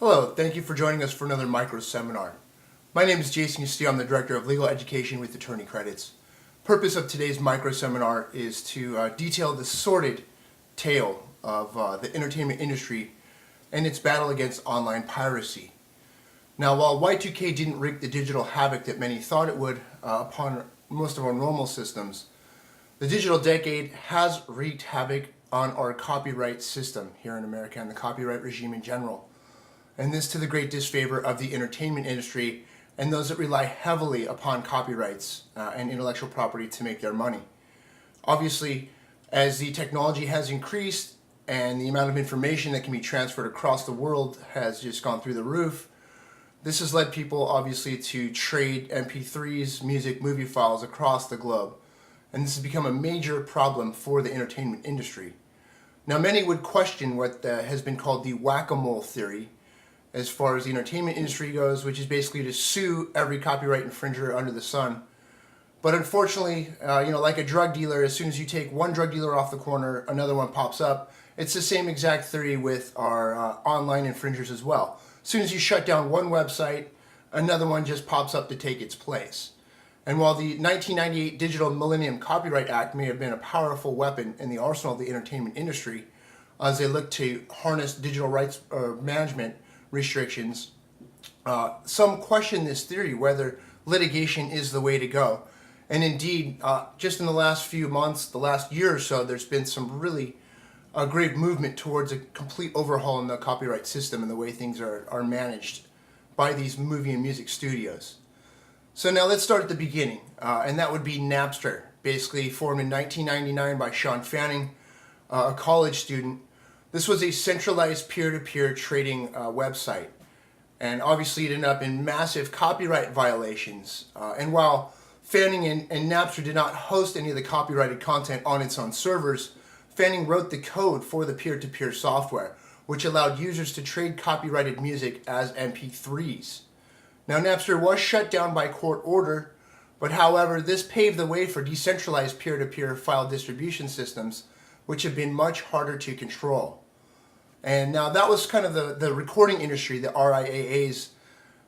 Hello, thank you for joining us for another MicroSeminar. My name is Jason Castillo. I'm the Director of Legal Education with Attorney Credits. Purpose of today's MicroSeminar is to detail the sordid tale of the entertainment industry and its battle against online piracy. Now, while Y2K didn't wreak the digital havoc that many thought it would upon most of our normal systems, the digital decade has wreaked havoc on our copyright system here in America and the copyright regime in general. And this to the great disfavor of the entertainment industry and those that rely heavily upon copyrights and intellectual property to make their money. Obviously, as the technology has increased and the amount of information that can be transferred across the world has just gone through the roof, this has led people obviously to trade MP3s, music, movie files across the globe. And this has become a major problem for the entertainment industry. Now, many would question what has been called the whack-a-mole theory as far as the entertainment industry goes, which is basically to sue every copyright infringer under the sun. But unfortunately, like a drug dealer, as soon as you take one drug dealer off the corner, another one pops up. It's the same exact theory with our online infringers as well. As soon as you shut down one website, another one just pops up to take its place. And while the 1998 Digital Millennium Copyright Act may have been a powerful weapon in the arsenal of the entertainment industry as they look to harness digital rights management restrictions, some question this theory, whether litigation is the way to go. And indeed, just in the last few months, the last year or so, there's been some really great movement towards a complete overhaul in the copyright system and the way things are managed by these movie and music studios. So now let's start at the beginning, and that would be Napster, basically formed in 1999 by Sean Fanning, a college student. This was a centralized peer-to-peer trading website, and obviously it ended up in massive copyright violations. And while Fanning and Napster did not host any of the copyrighted content on its own servers, Fanning wrote the code for the peer-to-peer software, which allowed users to trade copyrighted music as MP3s. Now, Napster was shut down by court order, but however, this paved the way for decentralized peer-to-peer file distribution systems, which have been much harder to control. And now that was kind of the recording industry, the RIAA's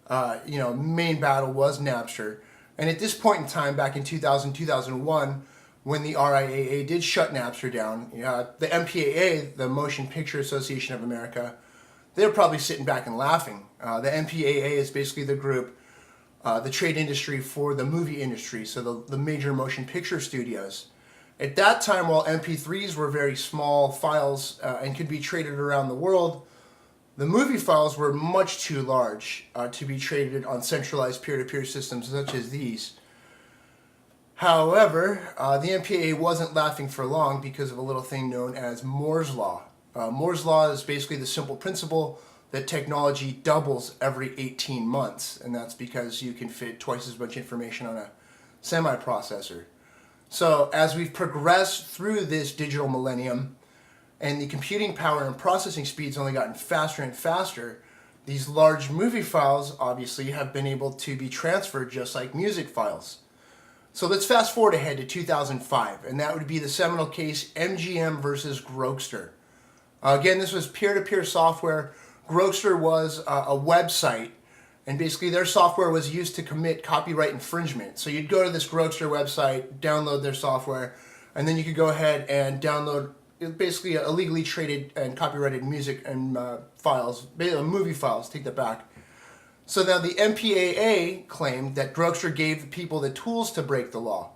main battle was Napster. And at this point in time, back in 2000, 2001, when the RIAA did shut Napster down, the MPAA, the Motion Picture Association of America, they were probably sitting back and laughing. The MPAA is basically the group, the trade industry for the movie industry, so the major motion picture studios. At that time, while MP3s were very small files and could be traded around the world, the movie files were much too large to be traded on centralized peer-to-peer systems such as these. However, the MPAA wasn't laughing for long because of a little thing known as Moore's Law. Moore's Law is basically the simple principle that technology doubles every 18 months, and that's because you can fit twice as much information on a semi-processor. So as we've progressed through this digital millennium and the computing power and processing speeds only gotten faster and faster, these large movie files obviously have been able to be transferred just like music files. So let's fast forward ahead to 2005, and that would be the seminal case MGM versus Grokster. Again, this was peer-to-peer software. Grokster was a website, and basically their software was used to commit copyright infringement. So you'd go to this Grokster website, download their software, and then you could go ahead and download basically illegally traded and copyrighted music and files, movie files, take that back. So now the MPAA claimed that Grokster gave people the tools to break the law.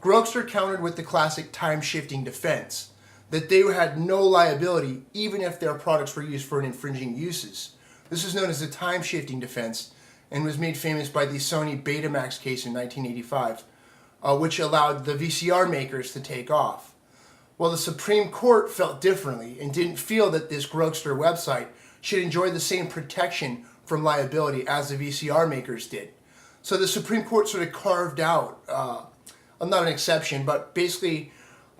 Grokster countered with the classic time-shifting defense, that they had no liability even if their products were used for infringing uses. This is known as the time-shifting defense and was made famous by the Sony Betamax case in 1985, which allowed the VCR makers to take off. Well, the Supreme Court felt differently and didn't feel that this Grokster website should enjoy the same protection from liability as the VCR makers did. So the Supreme Court sort of carved out, not an exception, but basically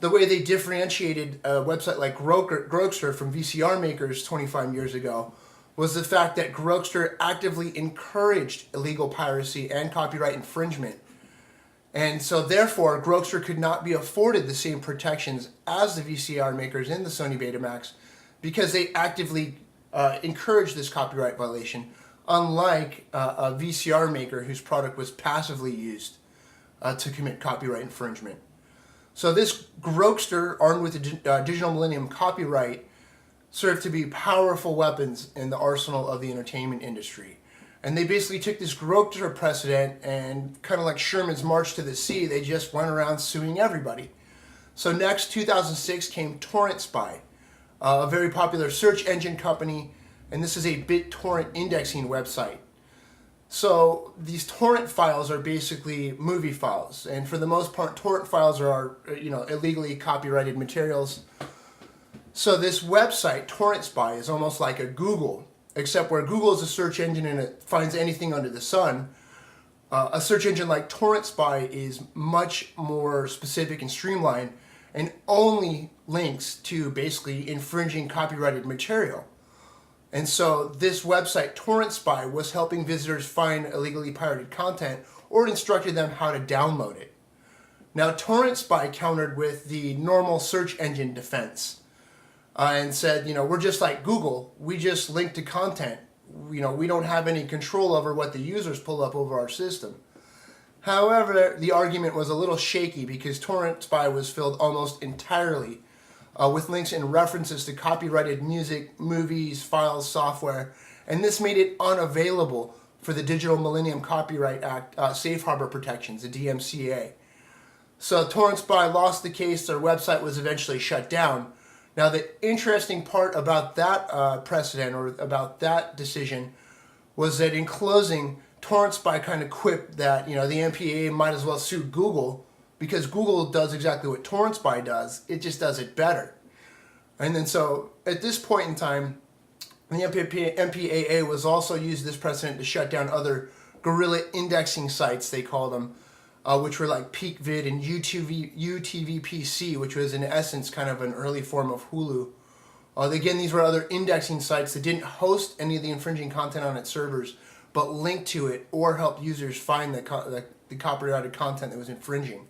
the way they differentiated a website like Grokster from VCR makers 25 years ago was the fact that Grokster actively encouraged illegal piracy and copyright infringement. And so therefore, Grokster could not be afforded the same protections as the VCR makers in the Sony Betamax because they actively encouraged this copyright violation, unlike a VCR maker whose product was passively used to commit copyright infringement. So this Grokster, armed with the Digital Millennium copyright, served to be powerful weapons in the arsenal of the entertainment industry. And they basically took this Grokster precedent and, kind of like Sherman's March to the Sea, they just went around suing everybody. So next, 2006, came Torrentsby, a very popular search engine company, and this is a BitTorrent indexing website. So these torrent files are basically movie files, and for the most part, torrent files are illegally copyrighted materials. So this website, Torrentsby, is almost like a Google, except where Google is a search engine and it finds anything under the sun. A search engine like Torrentsby is much more specific and streamlined and only links to basically infringing copyrighted material. And so this website, Torrentsby, was helping visitors find illegally pirated content or instructed them how to download it. Now, Torrentsby countered with the normal search engine defense and said, we're just like Google. We just link to content. We don't have any control over what the users pull up over our system. However, the argument was a little shaky because Torrentsby was filled almost entirely with links and references to copyrighted music, movies, files, software, and this made it unavailable for the Digital Millennium Copyright Act Safe Harbor protections, the DMCA. So Torrentsby lost the case. Their website was eventually shut down. Now, the interesting part about that precedent, or about that decision, was that in closing, Torrentsby kind of quipped that the MPAA might as well sue Google, because Google does exactly what Torrentsby does, it just does it better. And then so at this point in time, the MPAA was also used this precedent to shut down other guerrilla indexing sites, they called them, which were like PeakVid and UTVPC, which was in essence kind of an early form of Hulu. Again, these were other indexing sites that didn't host any of the infringing content on its servers, but linked to it or helped users find the copyrighted content that was infringing.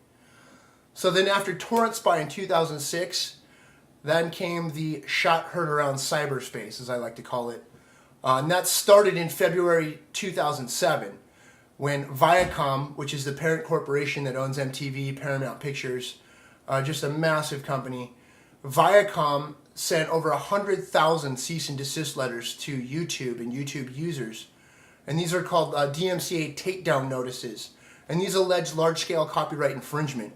So then after Torrentsby in 2006, then came the shot heard around cyberspace, as I like to call it. And that started in February 2007, when Viacom, which is the parent corporation that owns MTV, Paramount Pictures, just a massive company, Viacom sent over 100,000 cease and desist letters to YouTube and YouTube users. And these are called DMCA takedown notices. And these allege large-scale copyright infringement.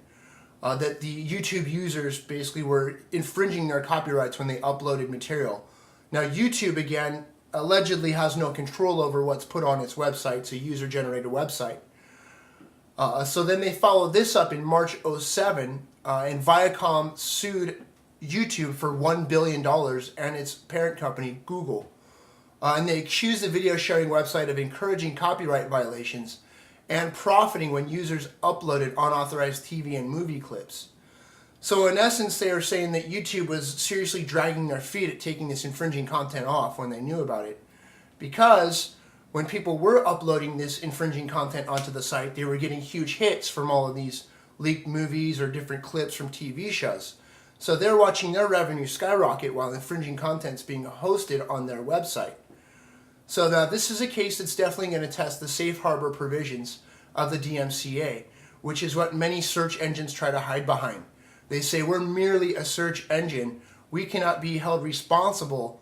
That the YouTube users basically were infringing their copyrights when they uploaded material. Now, YouTube, again, allegedly has no control over what's put on its website. It's a user-generated website. So then they followed this up in March 2007, and Viacom sued YouTube for $1 billion and its parent company, Google. And they accused the video sharing website of encouraging copyright violations and profiting when users uploaded unauthorized TV and movie clips. So in essence, they are saying that YouTube was seriously dragging their feet at taking this infringing content off when they knew about it. Because when people were uploading this infringing content onto the site, they were getting huge hits from all of these leaked movies or different clips from TV shows. So they're watching their revenue skyrocket while infringing content is being hosted on their website. So now this is a case that's definitely going to test the safe harbor provisions of the DMCA, which is what many search engines try to hide behind. They say we're merely a search engine. We cannot be held responsible